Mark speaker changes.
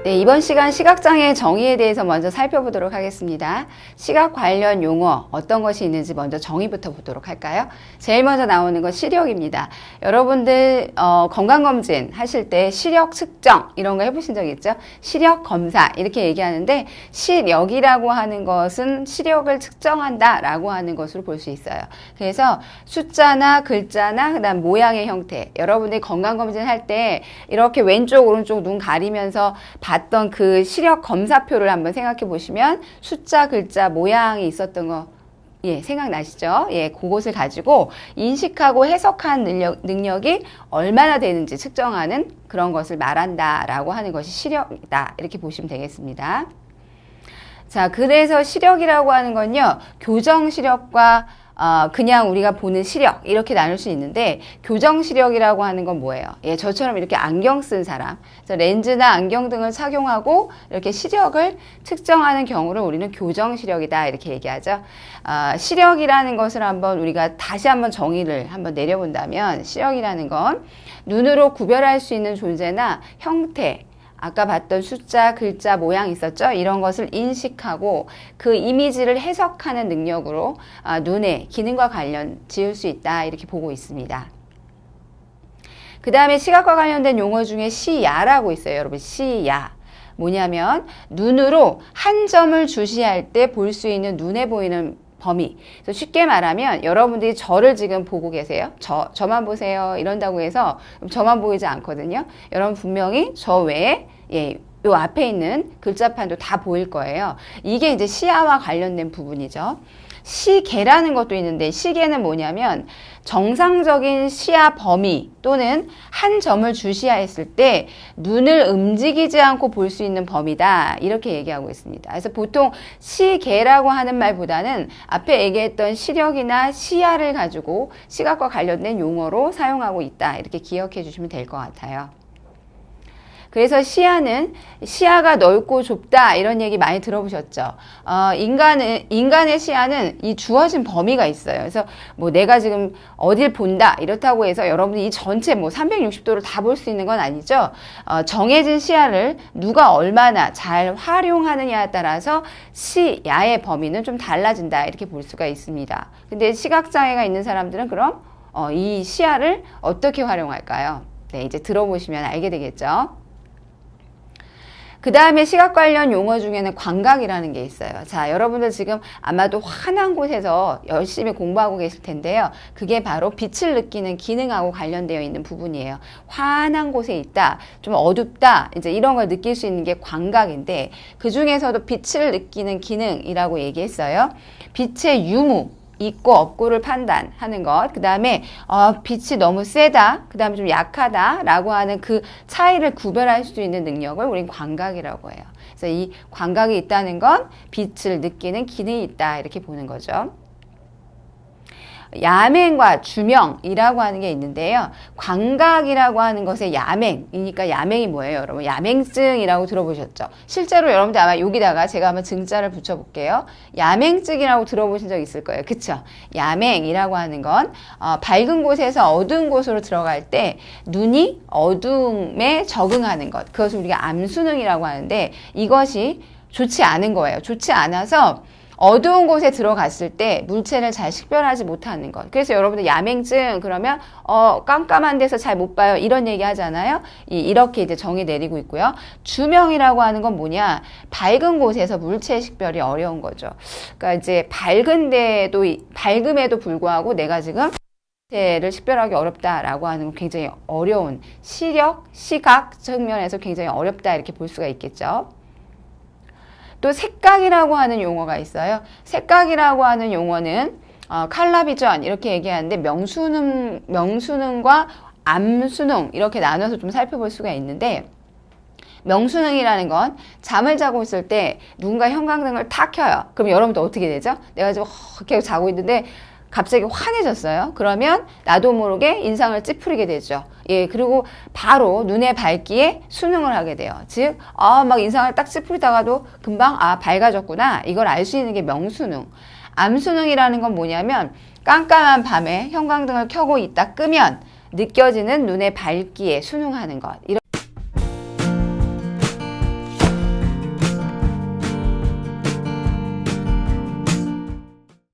Speaker 1: 네, 이번 시간 시각장애 정의에 대해서 먼저 살펴보도록 하겠습니다. 시각 관련 용어 어떤 것이 있는지 먼저 정의부터 보도록 할까요? 제일 먼저 나오는 건 시력입니다. 여러분들 건강검진 하실 때 시력 측정 이런 거 해보신 적 있죠? 시력 검사 이렇게 얘기하는데 시력이라고 하는 것은 시력을 측정한다 라고 하는 것으로 볼 수 있어요. 그래서 숫자나 글자나 그다음 모양의 형태, 여러분들이 건강검진 할 때 이렇게 왼쪽 오른쪽 눈 가리면서 봤던 그 시력 검사표를 한번 생각해 보시면 숫자, 글자, 모양이 있었던 거 생각나시죠? 그것을 가지고 인식하고 해석한 능력이 얼마나 되는지 측정하는 그런 것을 말한다라고 하는 것이 시력이다. 이렇게 보시면 되겠습니다. 자, 그래서 시력이라고 하는 건요, 교정 시력과 그냥 우리가 보는 시력 이렇게 나눌 수 있는데, 교정 시력이라고 하는 건 뭐예요? 저처럼 이렇게 안경 쓴 사람, 그래서 렌즈나 안경 등을 착용하고 이렇게 시력을 측정하는 경우를 우리는 교정 시력이다 이렇게 얘기하죠. 시력이라는 것을 우리가 다시 한번 정의를 한번 내려본다면, 시력이라는 건 눈으로 구별할 수 있는 존재나 형태, 아까 봤던 숫자, 글자, 모양 있었죠? 이런 것을 인식하고 그 이미지를 해석하는 능력으로 눈의 기능과 관련 지을 수 있다 이렇게 보고 있습니다. 그 다음에 시각과 관련된 용어 중에 시야라고 있어요. 여러분, 시야. 뭐냐면 눈으로 한 점을 주시할 때 볼 수 있는 눈에 보이는 범위. 그래서 쉽게 말하면 여러분들이 저를 지금 보고 계세요. 저만 보세요. 이런다고 해서 저만 보이지 않거든요. 여러분 분명히 저 외에 요 앞에 있는 글자판도 다 보일 거예요. 이게 이제 시야와 관련된 부분이죠. 시계라는 것도 있는데, 시계는 뭐냐면 정상적인 시야 범위 또는 한 점을 주시했을 때 눈을 움직이지 않고 볼 수 있는 범위다 이렇게 얘기하고 있습니다. 그래서 보통 시계라고 하는 말보다는 앞에 얘기했던 시력이나 시야를 가지고 시각과 관련된 용어로 사용하고 있다 이렇게 기억해 주시면 될 것 같아요. 그래서 시야가 넓고 좁다 이런 얘기 많이 들어보셨죠. 인간의 시야는 이 주어진 범위가 있어요. 그래서 뭐 내가 지금 어딜 본다 이렇다고 해서 여러분이 이 전체 360도를 다 볼 수 있는 건 아니죠. 정해진 시야를 누가 얼마나 잘 활용하느냐에 따라서 시야의 범위는 좀 달라진다 이렇게 볼 수가 있습니다. 근데 시각장애가 있는 사람들은 그럼 이 시야를 어떻게 활용할까요? 네, 이제 들어보시면 알게 되겠죠. 그 다음에 시각 관련 용어 중에는 광각이라는 게 있어요. 자, 여러분들 지금 아마도 환한 곳에서 열심히 공부하고 계실 텐데요. 그게 바로 빛을 느끼는 기능하고 관련되어 있는 부분이에요. 환한 곳에 있다, 좀 어둡다, 이제 이런 걸 느낄 수 있는 게 광각인데, 그 중에서도 빛을 느끼는 기능이라고 얘기했어요. 빛의 유무, 있고 없고를 판단하는 것, 그 다음에 빛이 너무 세다, 그 다음에 좀 약하다 라고 하는 그 차이를 구별할 수 있는 능력을 우린 광각이라고 해요. 그래서 이 광각이 있다는 건 빛을 느끼는 기능이 있다 이렇게 보는 거죠. 야맹과 주명이라고 하는 게 있는데요. 광각이라고 하는 것의 야맹이니까, 야맹이 뭐예요, 여러분? 야맹증이라고 들어보셨죠? 실제로 여러분들 아마 여기다가 제가 한번 증자를 붙여볼게요. 야맹증이라고 들어보신 적 있을 거예요. 그쵸? 야맹이라고 하는 건 밝은 곳에서 어두운 곳으로 들어갈 때 눈이 어두움에 적응하는 것, 그것을 우리가 암수능이라고 하는데, 이것이 좋지 않은 거예요. 좋지 않아서 어두운 곳에 들어갔을 때 물체를 잘 식별하지 못하는 것. 그래서 여러분들 야맹증 그러면 깜깜한 데서 잘 못 봐요 이런 얘기 하잖아요. 이렇게 이제 정의 내리고 있고요. 주명이라고 하는 건 뭐냐, 밝은 곳에서 물체 식별이 어려운 거죠. 그러니까 이제 밝음에도 불구하고 내가 지금 물체를 식별하기 어렵다라고 하는 건 굉장히 어려운, 시각 측면에서 굉장히 어렵다 이렇게 볼 수가 있겠죠. 또 색각이라고 하는 용어가 있어요. 색각이라고 하는 용어는 칼라비전 이렇게 얘기하는데, 명수능과 암수능 이렇게 나눠서 좀 살펴볼 수가 있는데, 명수능이라는 건 잠을 자고 있을 때 누군가 형광등을 탁 켜요. 그럼 여러분도 어떻게 되죠? 내가 지금 이렇게 자고 있는데 갑자기 환해졌어요. 그러면 나도 모르게 인상을 찌푸리게 되죠. 그리고 바로 눈에 밝기에 수능을 하게 돼요. 즉, 막 인상을 딱 찌푸리다가도 금방 밝아졌구나. 이걸 알 수 있는 게 명수능. 암수능이라는 건 뭐냐면 깜깜한 밤에 형광등을 켜고 있다 끄면 느껴지는 눈의 밝기에 수능하는 것.